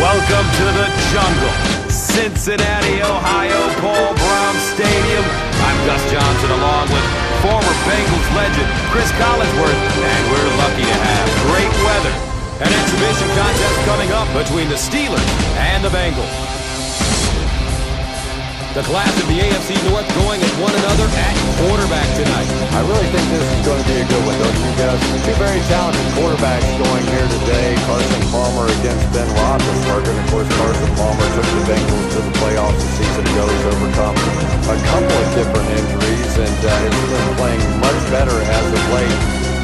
Welcome to the jungle, Cincinnati, Ohio, Paul Brown Stadium. I'm Gus Johnson along with former Bengals legend Chris Collinsworth, and we're lucky to have great weather. An exhibition contest coming up between the Steelers and the Bengals. The class of the AFC North going at one another at quarterback tonight. I really think this is going to be a good one, don't you, Gus? Two very talented quarterbacks going here today. Carson Palmer against Ben Roethlisberger. And, of course, Carson Palmer took the Bengals to the playoffs a season ago. He's overcome a couple of different injuries and has been playing much better as of late.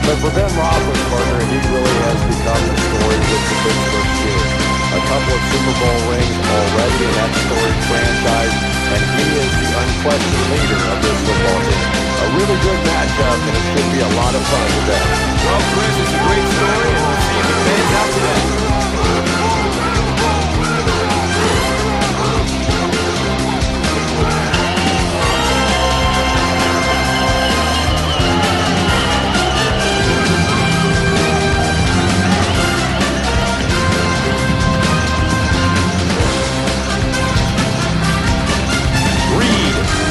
But for Ben Roethlisberger, he really has become the story with the Pittsburgh Steelers. A couple of Super Bowl rings already in that storied franchise, and he is the unquestioned leader of this football team. A really good matchup, and it should be a lot of fun today. Well, Chris, it's a great story, and we'll see if it pans out today.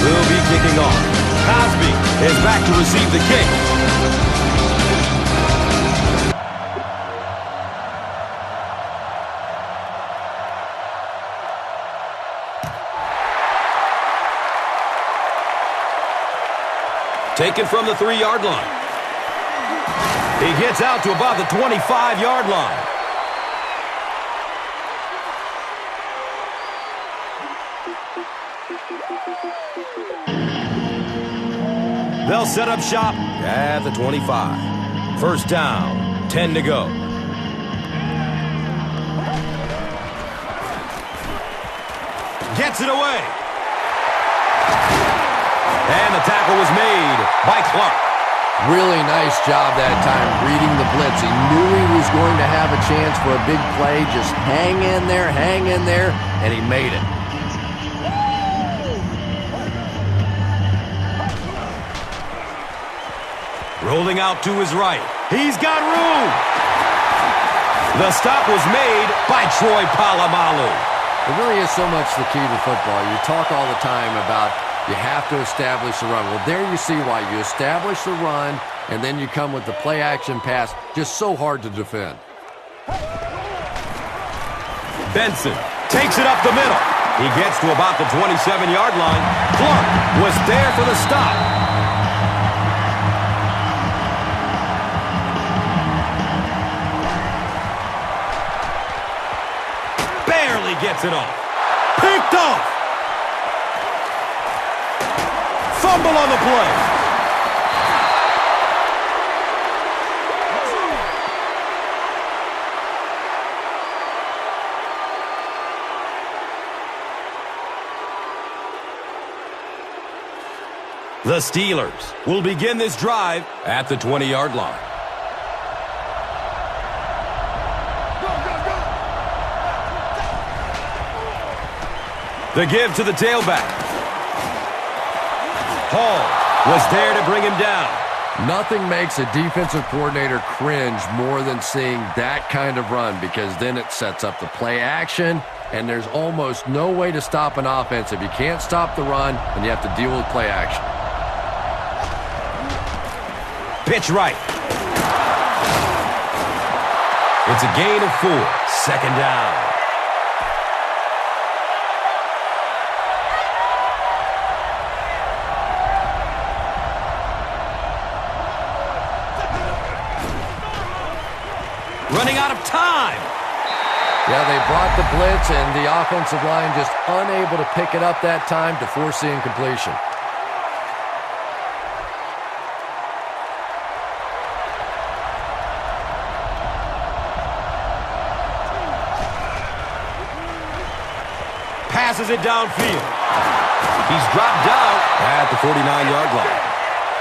Will be kicking off. Cosby is back to receive the kick. Taken from the 3-yard line. He gets out to about the 25-yard line. They'll set up shop at the 25. First down, 10 to go. Gets it away. And the tackle was made by Clark. Really nice job that time reading the blitz. He knew he was going to have a chance for a big play. Just hang in there, and he made it. Rolling out to his right. He's got room. The stop was made by Troy Polamalu. It really is so much the key to football. You talk all the time about you have to establish the run. Well, there you see why. You establish the run, and then you come with the play-action pass. Just so hard to defend. Benson takes it up the middle. He gets to about the 27-yard line. Clark was there for the stop. Gets it off. Picked off. Fumble on the play. The Steelers will begin this drive at the 20-yard line. The give to the tailback. Hall was there to bring him down. Nothing makes a defensive coordinator cringe more than seeing that kind of run, because then it sets up the play action, and there's almost no way to stop an offense if you can't stop the run and you have to deal with play action. Pitch right. It's a gain of 4. Second down. Running out of time. Yeah, they brought the blitz, and the offensive line just unable to pick it up that time to force the incompletion. Passes it downfield. He's dropped down at the 49-yard line.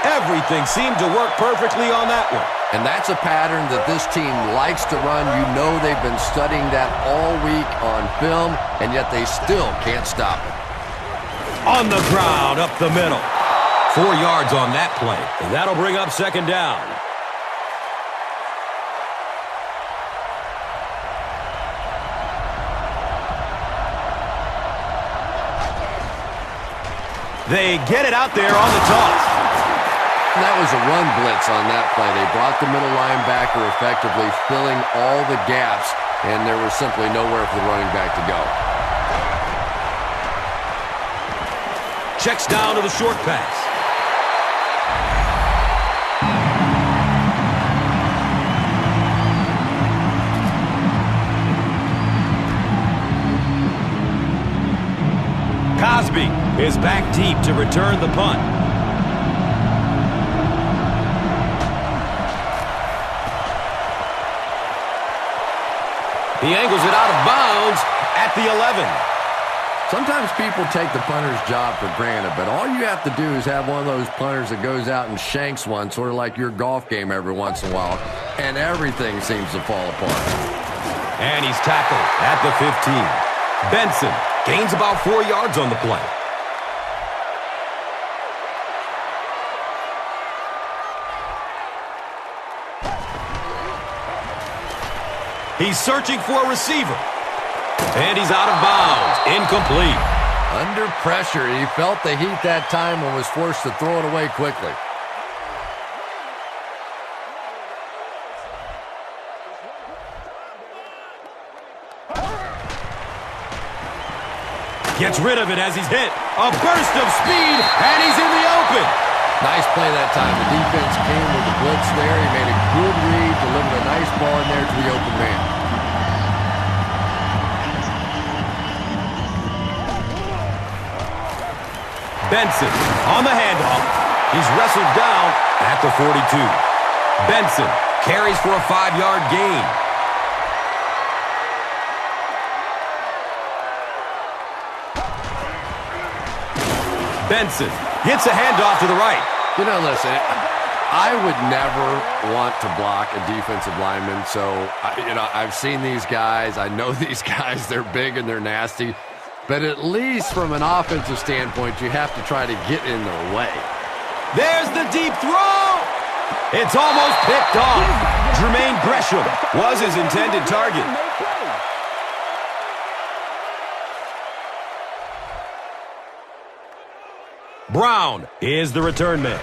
Everything seemed to work perfectly on that one. And that's a pattern that this team likes to run. You know they've been studying that all week on film, and yet they still can't stop it. On the ground, up the middle. 4 yards on that play. And that'll bring up second down. They get it out there on the toss. That was a run blitz on that play. They brought the middle linebacker effectively, filling all the gaps, and there was simply nowhere for the running back to go. Checks down to the short pass. Cosby is back deep to return the punt. He angles it out of bounds at the 11. Sometimes people take the punter's job for granted, but all you have to do is have one of those punters that goes out and shanks one, sort of like your golf game every once in a while, and everything seems to fall apart. And he's tackled at the 15. Benson gains about 4 yards on the play. He's searching for a receiver. And he's out of bounds. Incomplete. Under pressure, he felt the heat that time and was forced to throw it away quickly. Gets rid of it as he's hit. A burst of speed, and he's in the open. Nice play that time. The defense came with the blitz there. He made a good read, delivered a nice ball in there to the open man. Benson on the handoff. He's wrestled down at the 42. Benson carries for a 5-yard gain. Benson gets a handoff to the right. You know, listen, I would never want to block a defensive lineman, so, I've seen these guys. I know these guys. They're big and they're nasty. But at least from an offensive standpoint, you have to try to get in their way. There's the deep throw. It's almost picked off. Jermaine Gresham was his intended target. Brown is the return man.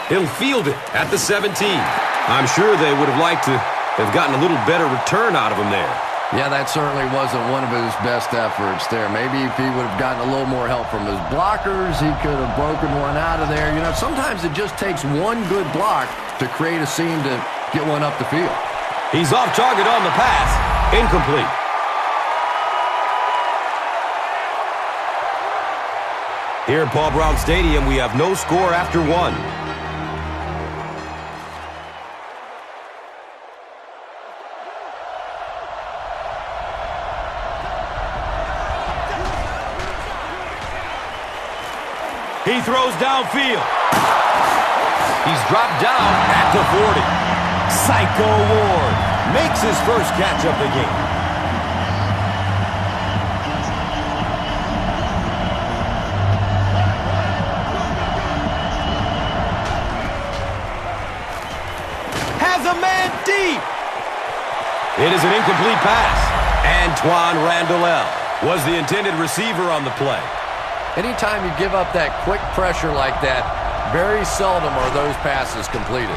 He'll field it at the 17. I'm sure they would have liked to have gotten a little better return out of him there. Yeah, that certainly wasn't one of his best efforts there. Maybe if he would have gotten a little more help from his blockers, he could have broken one out of there. Sometimes it just takes one good block to create a seam to get one up the field. He's off target on the pass. Incomplete. Here at Paul Brown Stadium, we have no score after one. He throws downfield. He's dropped down at the 40. Psycho Ward makes his first catch of the game. Has a man deep. It is an incomplete pass. Antoine Randall was the intended receiver on the play. Anytime you give up that quick pressure like that, very seldom are those passes completed.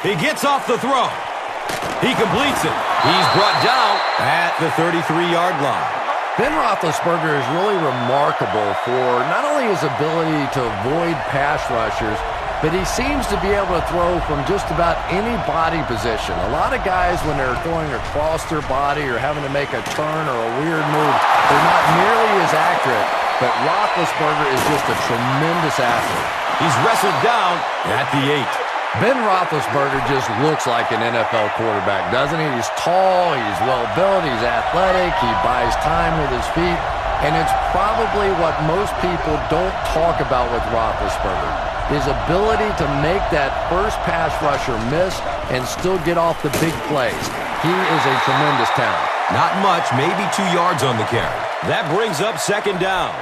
He gets off the throw. He completes it. He's brought down at the 33-yard line. Ben Roethlisberger is really remarkable for not only his ability to avoid pass rushers, but he seems to be able to throw from just about any body position. A lot of guys, when they're throwing across their body or having to make a turn or a weird move, they're not nearly as accurate, but Roethlisberger is just a tremendous athlete. He's wrestled down at the 8. Ben Roethlisberger just looks like an NFL quarterback, doesn't he? He's tall, he's well-built, he's athletic, he buys time with his feet, and it's probably what most people don't talk about with Roethlisberger. His ability to make that first pass rusher miss and still get off the big plays. He is a tremendous talent. Not much, maybe 2 yards on the carry. That brings up second down.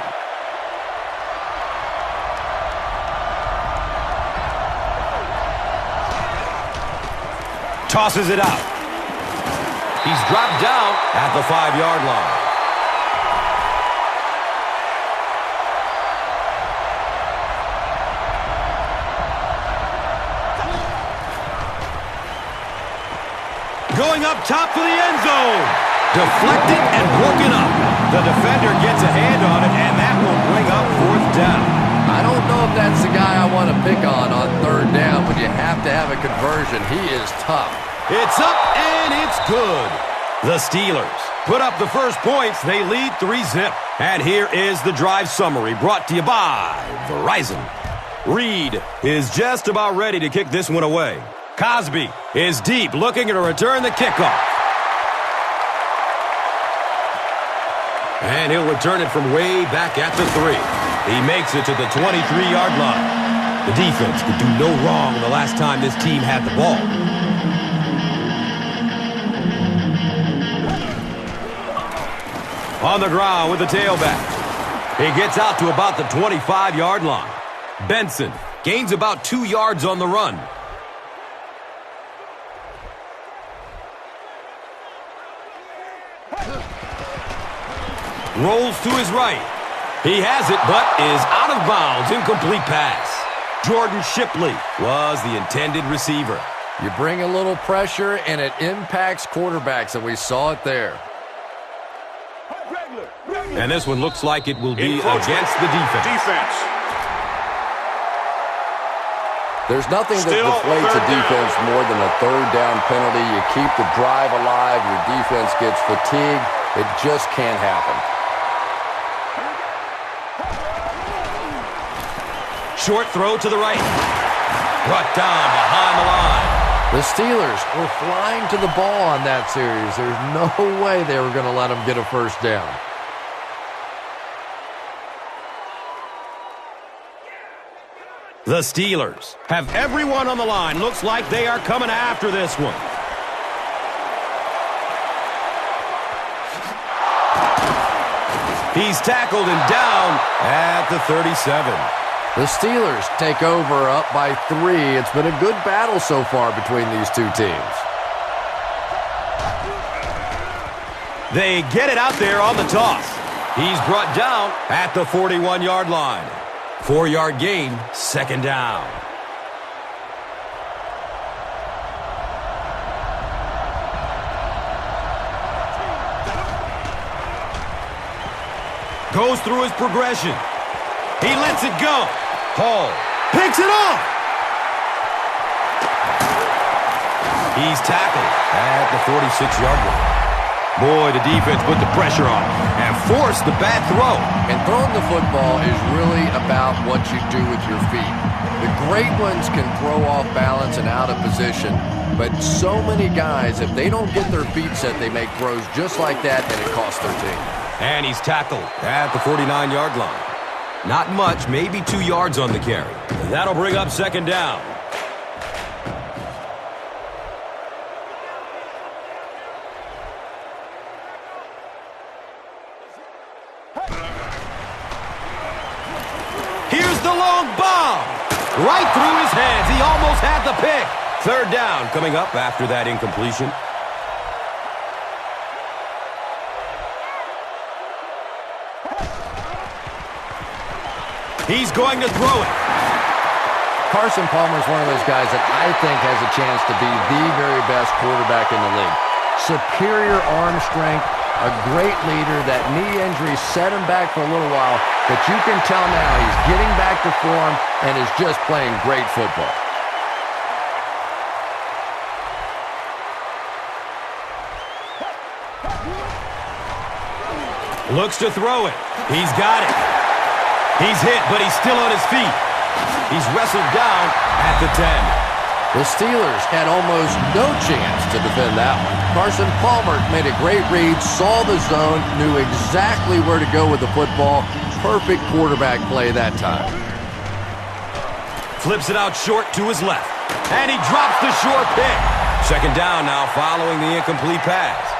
Tosses it out. He's dropped down at the 5-yard line. Going up top for the end zone. Deflected and broken up. The defender gets a hand on it, and that will bring up 4th down. I don't know if that's the guy I want to pick on 3rd down, but you have to have a conversion. He is tough. It's up, and it's good. The Steelers put up the first points. They lead 3-zip. And here is the drive summary brought to you by Verizon. Reed is just about ready to kick this one away. Cosby is deep, looking to return the kickoff. And he'll return it from way back at the 3. He makes it to the 23-yard line. The defense could do no wrong the last time this team had the ball. On the ground with the tailback. He gets out to about the 25-yard line. Benson gains about 2 yards on the run. Rolls to his right. He has it, but is out of bounds. Incomplete pass. Jordan Shipley was the intended receiver. You bring a little pressure, and it impacts quarterbacks, and we saw it there. And this one looks like it will be against the defense. There's nothing that deflates a defense more than a 3rd down penalty. You keep the drive alive. Your defense gets fatigued. It just can't happen. Short throw to the right. Brought down behind the line. The Steelers were flying to the ball on that series. There's no way they were going to let them get a first down. The Steelers have everyone on the line. Looks like they are coming after this one. He's tackled and down at the 37. The Steelers take over up by 3. It's been a good battle so far between these two teams. They get it out there on the toss. He's brought down at the 41-yard line. 4-yard gain, 2nd down. Goes through his progression. He lets it go. Hall picks it off. He's tackled at the 46-yard line. Boy, the defense put the pressure on him and forced the bad throw. And throwing the football is really about what you do with your feet. The great ones can throw off balance and out of position, but so many guys, if they don't get their feet set, they make throws just like that, and it costs their team. And he's tackled at the 49-yard line. Not much, maybe 2 yards on the carry. That'll bring up 2nd down. Here's the long bomb. Right through his hands. He almost had the pick. 3rd down coming up after that incompletion. He's going to throw it. Carson Palmer is one of those guys that I think has a chance to be the very best quarterback in the league. Superior arm strength, a great leader. That knee injury set him back for a little while, but you can tell now he's getting back to form and is just playing great football. Looks to throw it. He's got it. He's hit, but he's still on his feet. He's wrestled down at the 10. The Steelers had almost no chance to defend that one. Carson Palmer made a great read, saw the zone, knew exactly where to go with the football. Perfect quarterback play that time. Flips it out short to his left. And he drops the short pick. 2nd down now following the incomplete pass.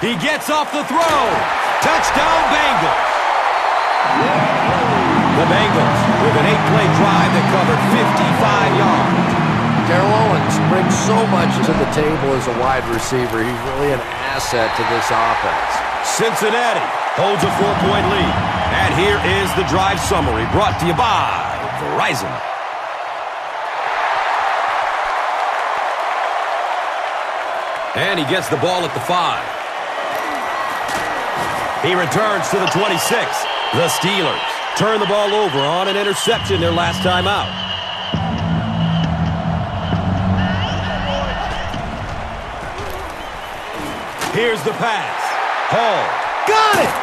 He gets off the throw. Touchdown, Bengals. The Bengals with an 8-play drive that covered 55 yards. Terrell Owens brings so much to the table as a wide receiver. He's really an asset to this offense. Cincinnati holds a 4-point lead. And here is the drive summary brought to you by Verizon. And he gets the ball at the 5. He returns to the 26. The Steelers turn the ball over on an interception their last time out. Here's the pass. Hall. Got it!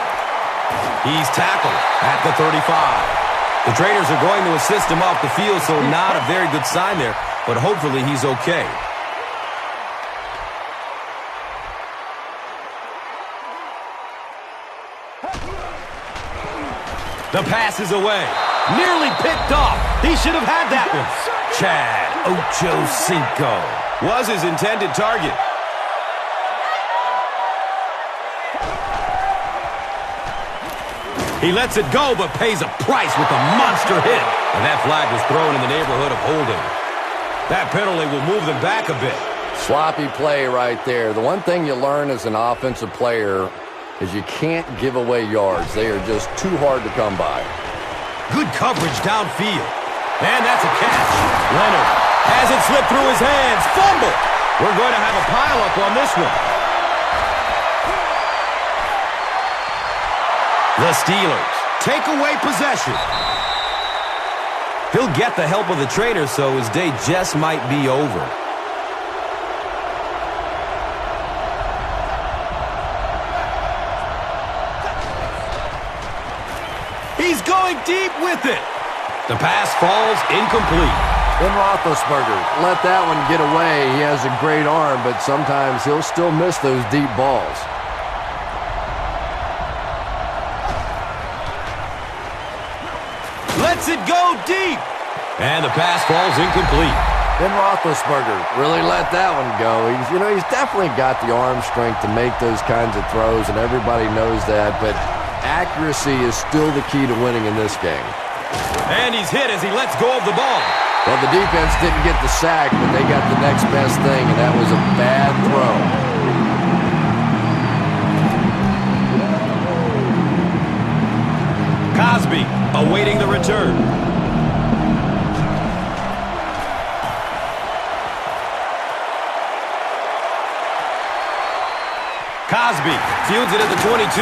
He's tackled at the 35. The trainers are going to assist him off the field, so not a very good sign there, but hopefully he's okay. The pass is away. Nearly picked off. He should have had that one. Chad Ochocinco was his intended target. He lets it go, but pays a price with a monster hit. And that flag was thrown in the neighborhood of holding. That penalty will move them back a bit. Sloppy play right there. The one thing you learn as an offensive player is you can't give away yards. They are just too hard to come by. Good coverage downfield. And that's a catch. Leonard has it slip through his hands. Fumble. We're going to have a pileup on this one. The Steelers take away possession. He'll get the help of the trainer, so his day just might be over. He's going deep with it. The pass falls incomplete. Ben Roethlisberger let that one get away. He has a great arm, but sometimes he'll still miss those deep balls. Lets it go deep. And the pass falls incomplete. Ben Roethlisberger really let that one go. He's definitely got the arm strength to make those kinds of throws, and everybody knows that, but accuracy is still the key to winning in this game. And he's hit as he lets go of the ball. Well, the defense didn't get the sack, but they got the next best thing, and that was a bad throw. Cosby awaiting the return. Cosby fields it at the 22.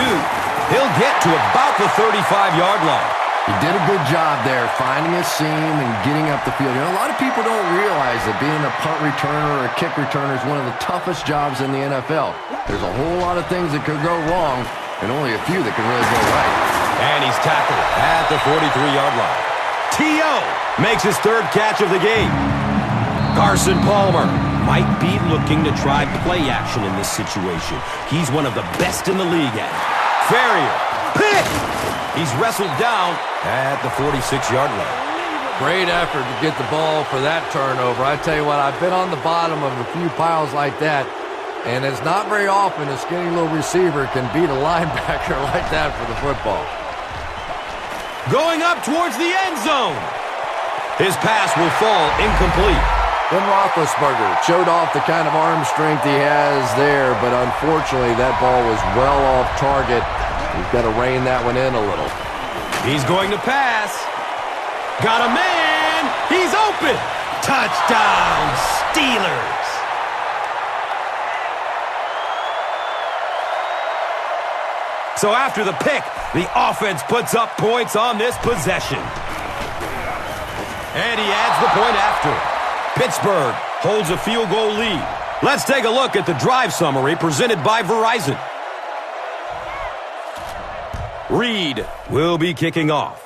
He'll get to about the 35-yard line. He did a good job there, finding a seam and getting up the field. A lot of people don't realize that being a punt returner or a kick returner is one of the toughest jobs in the NFL. There's a whole lot of things that could go wrong, and only a few that can really go right. And he's tackled at the 43-yard line. T.O. makes his third catch of the game. Carson Palmer might be looking to try play action in this situation. He's one of the best in the league at it. Ferrier, pick! He's wrestled down at the 46-yard line. Great effort to get the ball for that turnover. I tell you what, I've been on the bottom of a few piles like that, and it's not very often a skinny little receiver can beat a linebacker like that for the football. Going up towards the end zone. His pass will fall incomplete. Ben Roethlisberger showed off the kind of arm strength he has there, but unfortunately that ball was well off target. He's got to rein that one in a little. He's going to pass. Got a man. He's open. Touchdown, Steelers. So after the pick, the offense puts up points on this possession. And he adds the point after. Pittsburgh holds a field goal lead. Let's take a look at the drive summary presented by Verizon. Reed will be kicking off.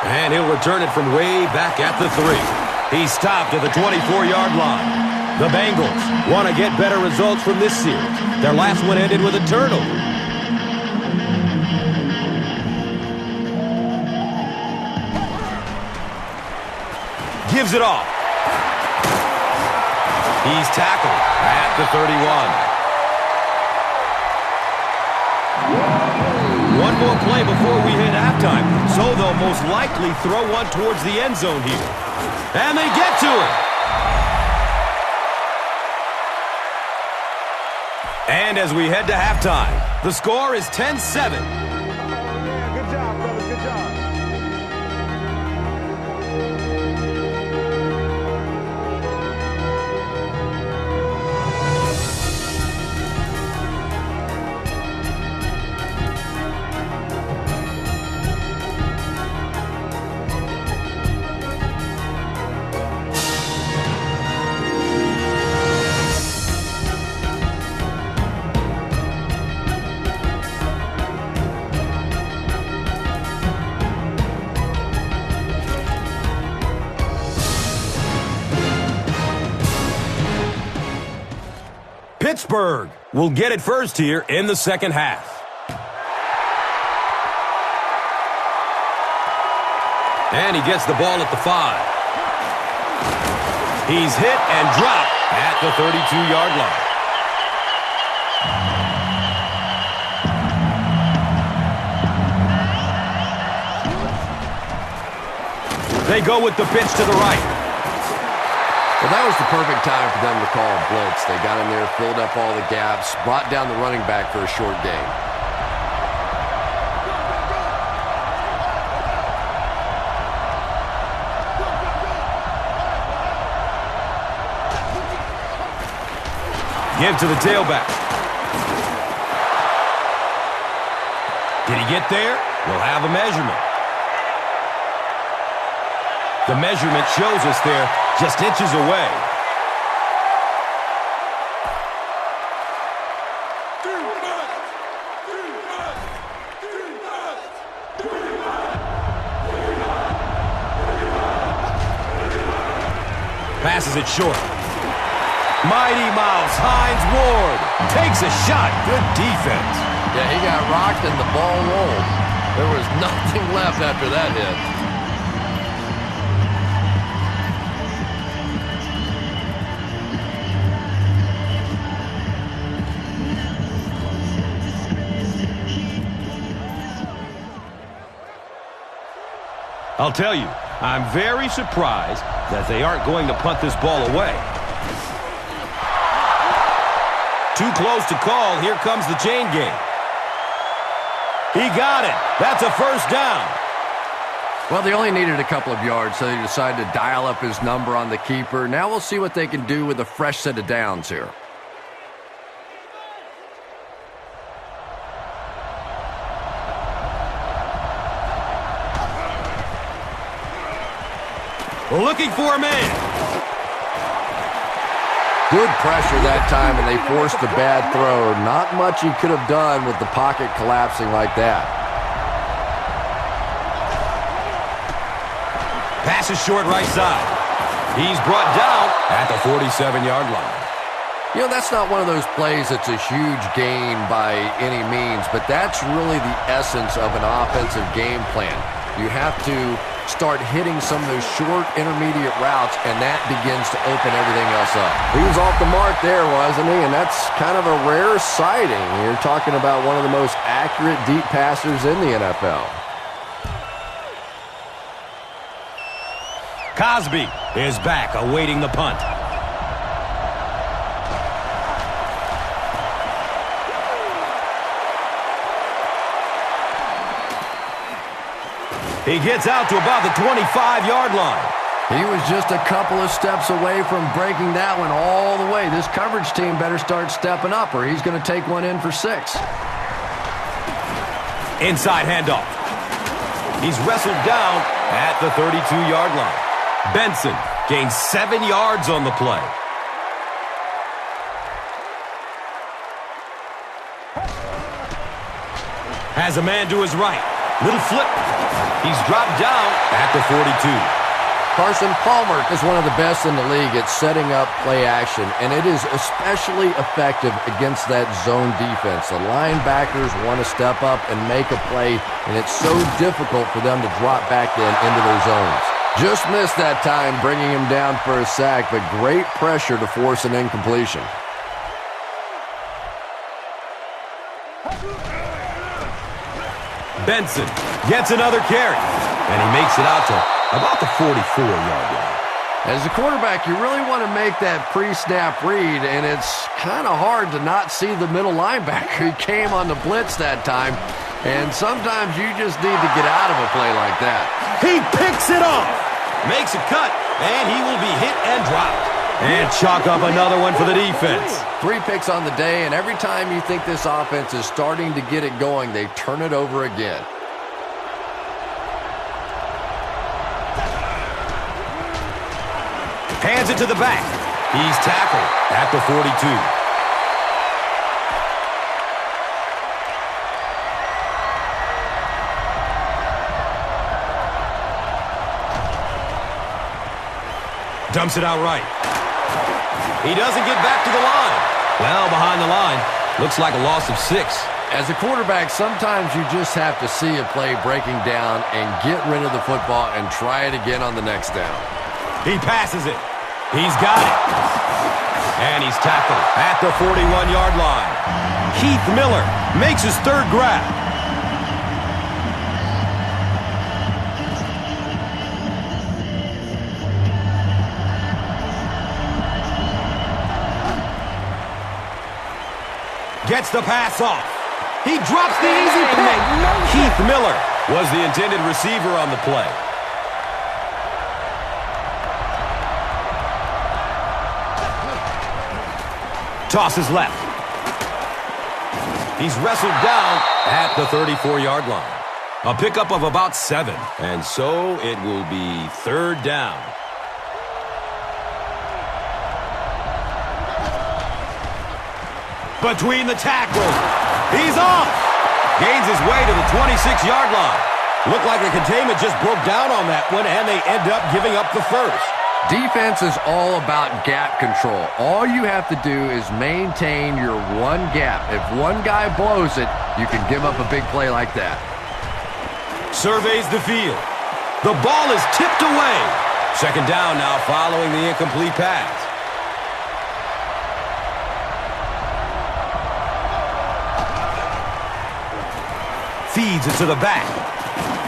And he'll return it from way back at the 3. He's stopped at the 24-yard line. The Bengals want to get better results from this series. Their last one ended with a turnover. gives it off. He's tackled at the 31. One more play before we hit halftime, so they'll most likely throw one towards the end zone here. And they get to it. And as we head to halftime, the score is 10-7. Good job, fellas. Good job. Pittsburgh will get it first here in the second half. And he gets the ball at the 5. He's hit and dropped at the 32-yard line. They go with the pitch to the right. Well, that was the perfect time for them to call a blitz. They got in there, filled up all the gaps, brought down the running back for a short gain. Give to the tailback. Did he get there? We'll have a measurement. The measurement shows us there just inches away. Passes it short. Mighty Mouse Hines Ward takes a shot. Good defense. Yeah, he got rocked and the ball rolled. There was nothing left after that hit. I'll tell you, I'm very surprised that they aren't going to punt this ball away. Too close to call. Here comes the chain game. He got it. That's a first down. Well, they only needed a couple of yards, so they decided to dial up his number on the keeper. Now we'll see what they can do with a fresh set of downs here. Looking for a man. Good pressure that time, and they forced a bad throw. Not much he could have done with the pocket collapsing like that. Pass is short right side. He's brought down at the 47-yard line. You know, that's not one of those plays that's a huge gain by any means, but that's really the essence of an offensive game plan. You have to start hitting some of those short intermediate routes, and that begins to open everything else up. He was off the mark there, wasn't he? And that's kind of a rare sighting. You're talking about one of the most accurate deep passers in the NFL. Cosby is back awaiting the punt. He gets out to about the 25-yard line. He was just a couple of steps away from breaking that one all the way. This coverage team better start stepping up, or he's going to take one in for 6. Inside handoff. He's wrestled down at the 32-yard line. Benson gains 7 yards on the play. Has a man to his right. Little flip. He's dropped down at the 42. Carson Palmer is one of the best in the league at setting up play action, and it is especially effective against that zone defense. The linebackers want to step up and make a play, and it's so difficult for them to drop back then into their zones. Just missed that time, bringing him down for a sack, but great pressure to force an incompletion. Benson gets another carry, and he makes it out to about the 44-yard line. As a quarterback, you really want to make that pre-snap read, and it's kind of hard to not see the middle linebacker. He came on the blitz that time, and sometimes you just need to get out of a play like that. He picks it off, makes a cut, and he will be hit and dropped. And chalk up another one for the defense. 3 picks on the day, and every time you think this offense is starting to get it going, they turn it over again. Hands it to the back. He's tackled at the 42. Dumps it out right. He doesn't get back to the line. Well, behind the line, looks like a loss of 6. As a quarterback, sometimes you just have to see a play breaking down and get rid of the football and try it again on the next down. He passes it. He's got it. And he's tackled at the 41-yard line. Keith Miller makes his 3rd grab. Gets the pass off. He drops the easy pick. Keith Miller was the intended receiver on the play. Tosses left. He's wrestled down at the 34-yard line. A pickup of about 7. And so it will be 3rd down. Between the tackles. He's off. Gains his way to the 26-yard line. Looked like the containment just broke down on that one, and they end up giving up the first. Defense is all about gap control. All you have to do is maintain your one gap. If one guy blows it, you can give up a big play like that. Surveys the field. The ball is tipped away. 2nd down now following the incomplete pass. Feeds it to the back.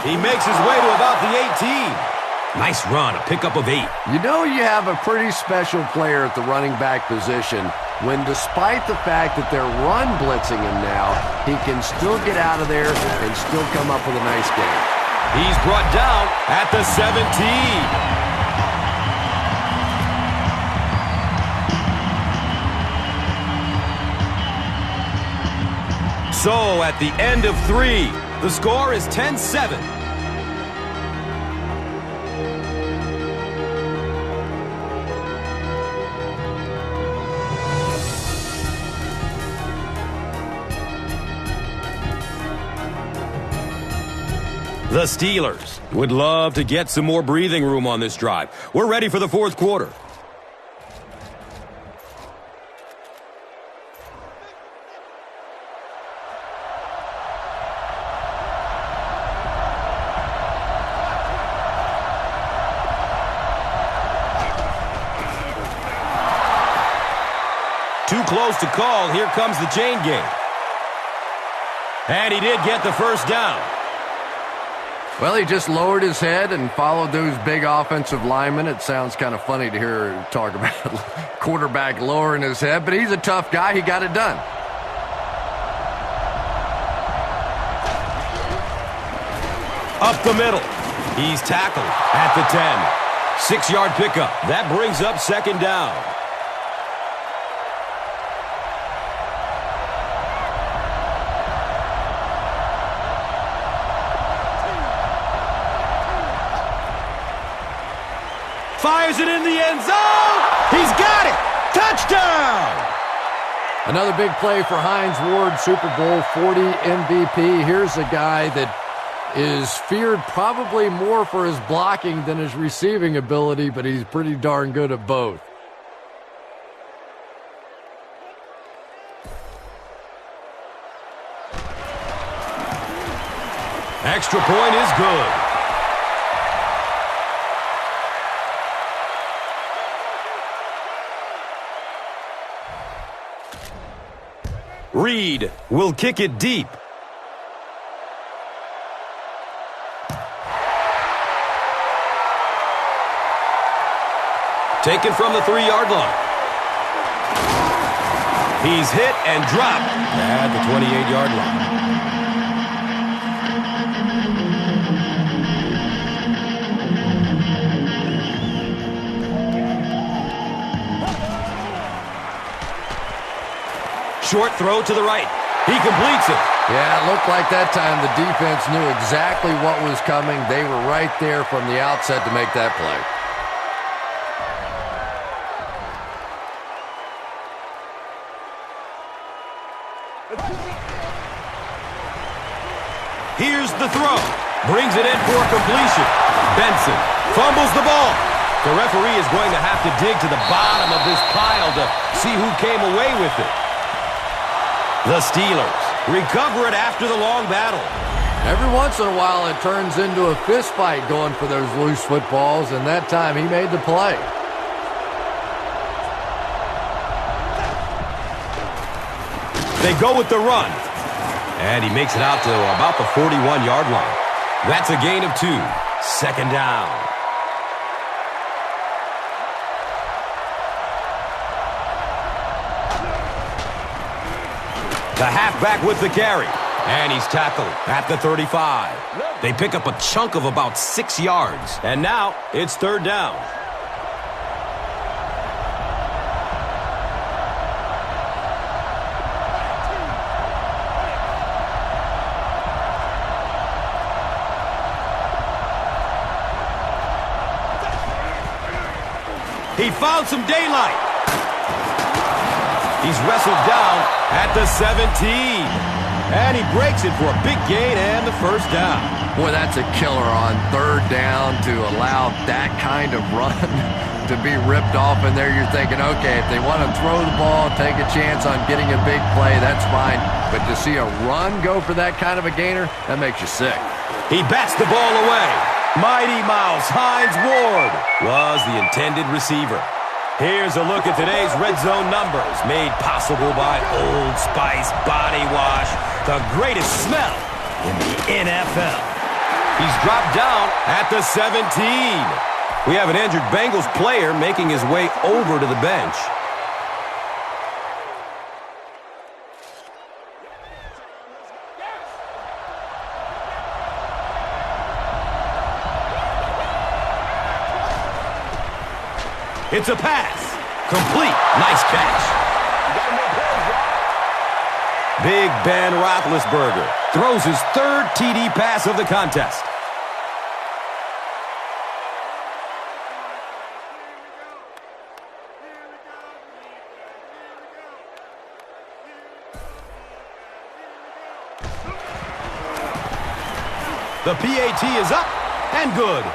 He makes his way to about the 18. Nice run, a pickup of 8. You know you have a pretty special player at the running back position when, despite the fact that they're run blitzing him now, he can still get out of there and still come up with a nice game. He's brought down at the 17. So, at the end of 3, the score is 10-7. The Steelers would love to get some more breathing room on this drive. We're ready for the 4th quarter. Too close to call. Here comes the chain gang. And he did get the first down. Well, he just lowered his head and followed those big offensive linemen. It sounds kind of funny to hear talk about quarterback lowering his head, but he's a tough guy. He got it done. Up the middle. He's tackled at the 10. 6-yard pickup. That brings up 2nd down. Fires it in the end zone. He's got it. Touchdown. Another big play for Hines Ward, Super Bowl 40 MVP. Here's a guy that is feared probably more for his blocking than his receiving ability, but he's pretty darn good at both. Extra point is good. Reed will kick it deep. Taken from the 3-yard line. He's hit and dropped at the 28-yard line. Short throw to the right. He completes it. Yeah, it looked like that time the defense knew exactly what was coming. They were right there from the outset to make that play. Here's the throw. Brings it in for completion. Benson fumbles the ball. The referee is going to have to dig to the bottom of this pile to see who came away with it. The Steelers recover it after the long battle. Every once in a while it turns into a fist fight going for those loose footballs, and that time he made the play. They go with the run. And he makes it out to about the 41-yard line. That's a gain of 2. Second down. The halfback with the carry. And he's tackled at the 35. They pick up a chunk of about 6 yards. And now it's third down. He found some daylight. He's wrestled down at the 17. And he breaks it for a big gain and the first down. Boy, that's a killer on third down to allow that kind of run to be ripped off in there. You're thinking, okay, if they want to throw the ball, take a chance on getting a big play, that's fine. But to see a run go for that kind of a gainer, that makes you sick. He bats the ball away. Mighty Mouse Hines Ward was the intended receiver. Here's a look at today's red zone numbers, made possible by Old Spice Body Wash, the greatest smell in the NFL. He's dropped down at the 17. We have an injured Bengals player making his way over to the bench. It's a pass. Complete. Nice catch. Big Ben Roethlisberger throws his third TD pass of the contest. The PAT is up and good.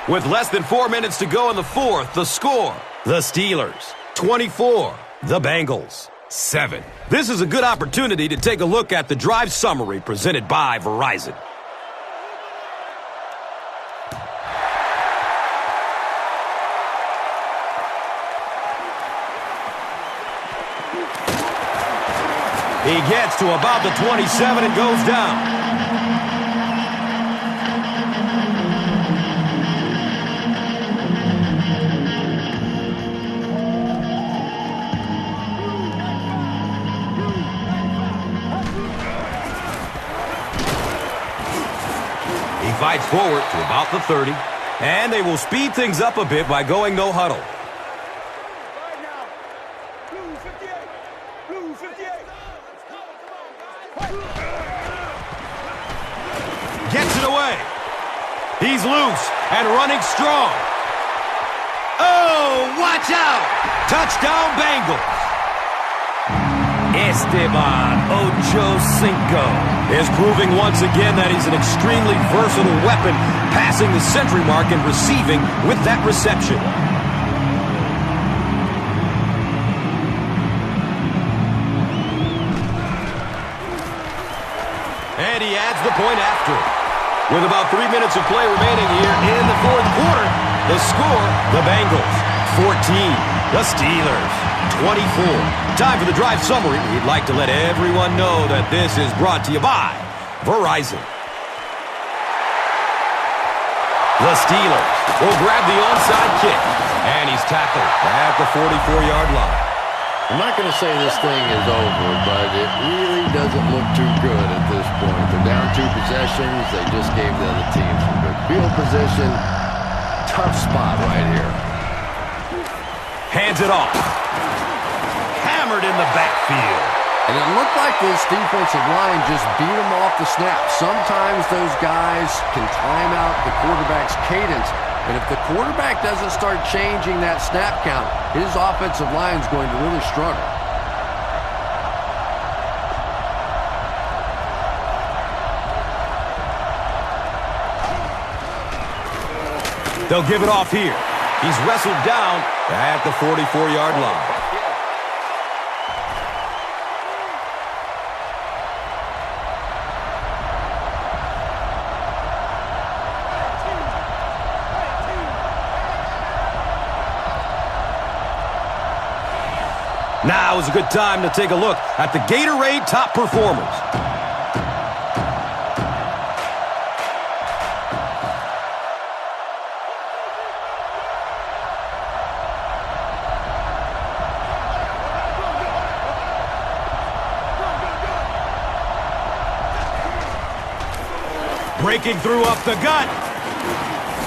With less than 4 minutes to go in the fourth, the score, the Steelers, 24, the Bengals, 7. This is a good opportunity to take a look at the drive summary presented by Verizon. He gets to about the 27 and goes down. Fights forward to about the 30, and they will speed things up a bit by going no huddle. Gets it away. He's loose and running strong. Oh, watch out! Touchdown Bengals. Esteban Ochocinco is proving once again that he's an extremely versatile weapon, passing the century mark and receiving with that reception. And he adds the point after. With about 3 minutes of play remaining here in the fourth quarter, the score, the Bengals, 14, the Steelers, 24. Time for the drive summary. We'd like to let everyone know that this is brought to you by Verizon. The Steelers will grab the onside kick, and he's tackled at the 44-yard line. I'm not going to say this thing is over, but it really doesn't look too good at this point. They're down 2 possessions. They just gave the other team some good field position. Tough spot right here. Hands it off. Hammered in the backfield. And it looked like this defensive line just beat them off the snap. Sometimes those guys can time out the quarterback's cadence. And if the quarterback doesn't start changing that snap count, his offensive line is going to really struggle. They'll give it off here. He's wrestled down at the 44-yard line. Now is a good time to take a look at the Gatorade top performers. Breaking through up the gut.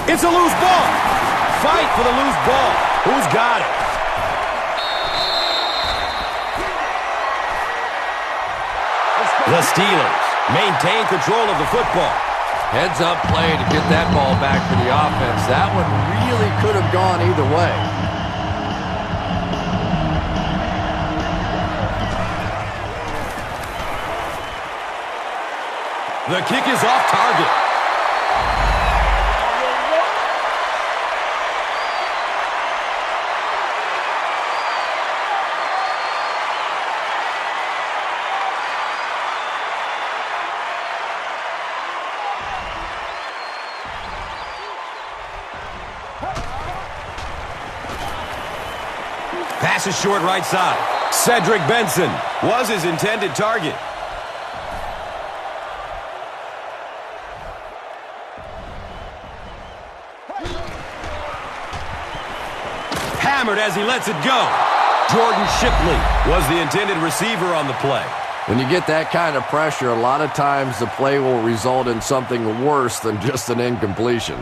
It's a loose ball. Fight for the loose ball. Who's got it? The Steelers maintain control of the football. Heads up play to get that ball back for the offense. That one really could have gone either way. The kick is off target. Pass is short right side. Cedric Benson was his intended target. Hammered as he lets it go. Jordan Shipley was the intended receiver on the play. When you get that kind of pressure, a lot of times the play will result in something worse than just an incompletion.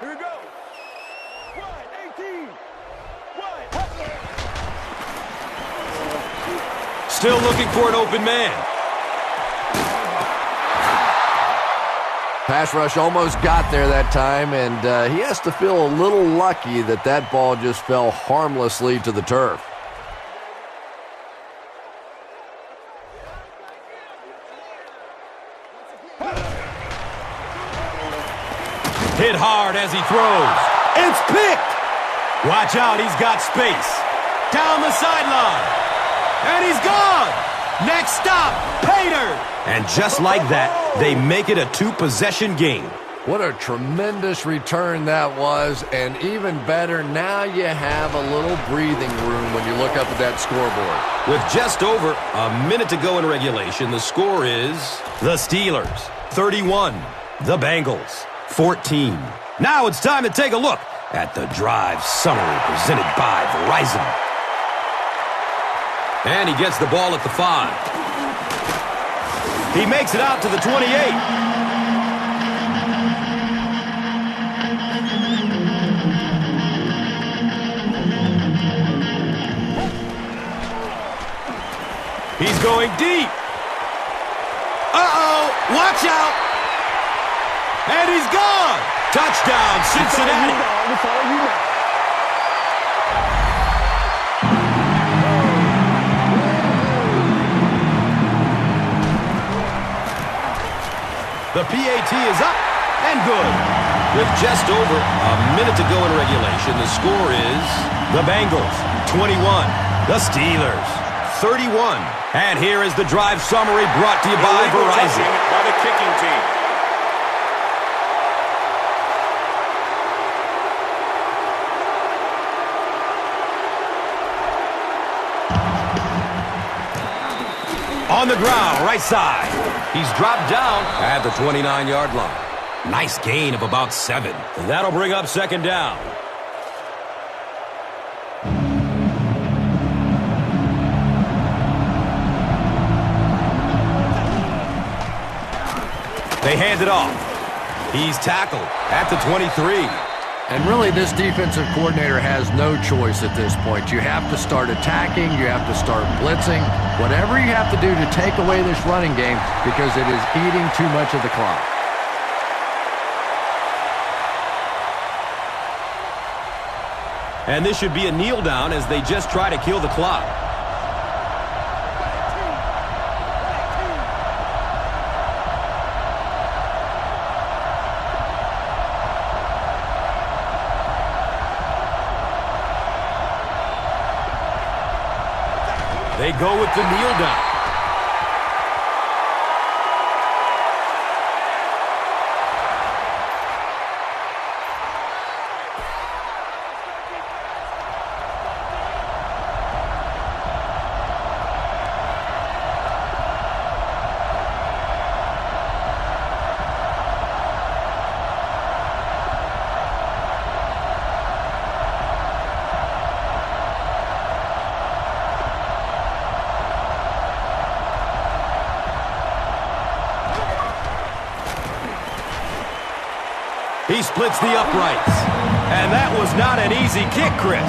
Here we go. Wide, 18. Wide. Still looking for an open man. Pass rush almost got there that time, and he has to feel a little lucky that that ball just fell harmlessly to the turf. Hit hard as he throws. It's picked. Watch out, he's got space. Down the sideline. And he's gone. Next stop, Pater. And just like that, they make it a 2-possession game. What a tremendous return that was, and even better, now you have a little breathing room when you look up at that scoreboard. With just over a minute to go in regulation, the score is the Steelers 31, the Bengals 14. Now it's time to take a look at the drive summary presented by Verizon. And he gets the ball at the 5. He makes it out to the 28. He's going deep. Uh-oh, watch out. And he's gone. Touchdown, Cincinnati. That's all you know. The PAT is up and good. With just over a minute to go in regulation, the score is the Bengals 21, the Steelers 31. And here is the drive summary brought to you by Verizon. By the kicking team. On the ground, right side. He's dropped down at the 29-yard line. Nice gain of about 7. That'll bring up second down. They hand it off. He's tackled at the 23. And really, this defensive coordinator has no choice at this point. You have to start attacking. You have to start blitzing. Whatever you have to do to take away this running game because it is eating too much of the clock. And this should be a kneel down as they just try to kill the clock. They go with the kneel down. He splits the uprights. And that was not an easy kick, Chris.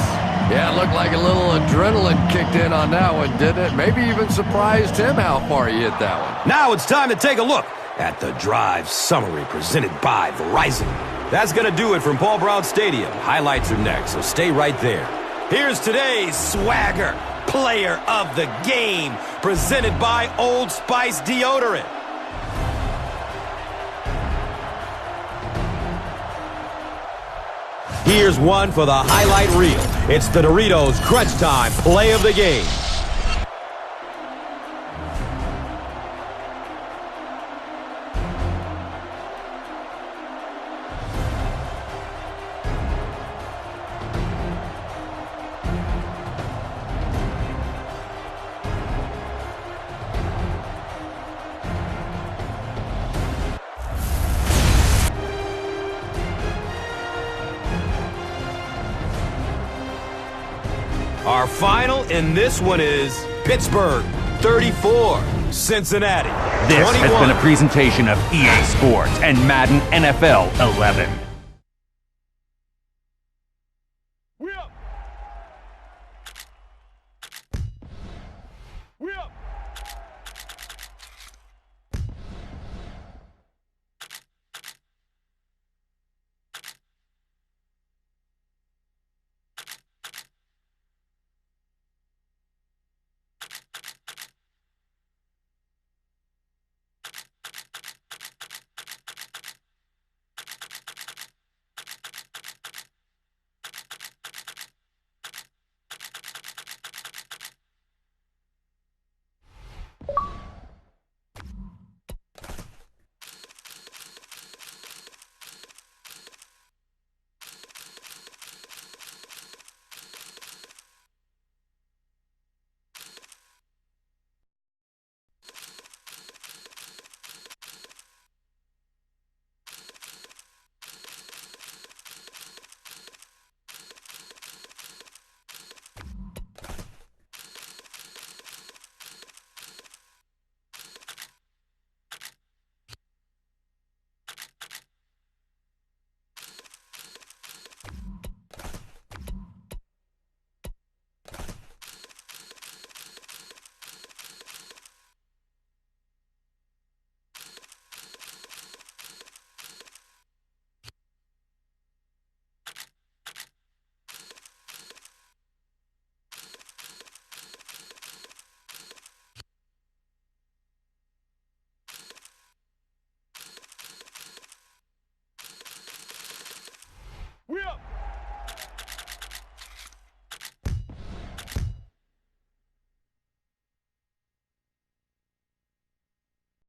Yeah, it looked like a little adrenaline kicked in on that one, didn't it? Maybe even surprised him how far he hit that one. Now it's time to take a look at the drive summary presented by Verizon. That's going to do it from Paul Brown Stadium. Highlights are next, so stay right there. Here's today's swagger player of the game, presented by Old Spice Deodorant. Here's one for the highlight reel. It's the Doritos Crunch Time play of the game. Our final in this one is Pittsburgh 34, Cincinnati 21. This has been a presentation of EA Sports and Madden NFL 11.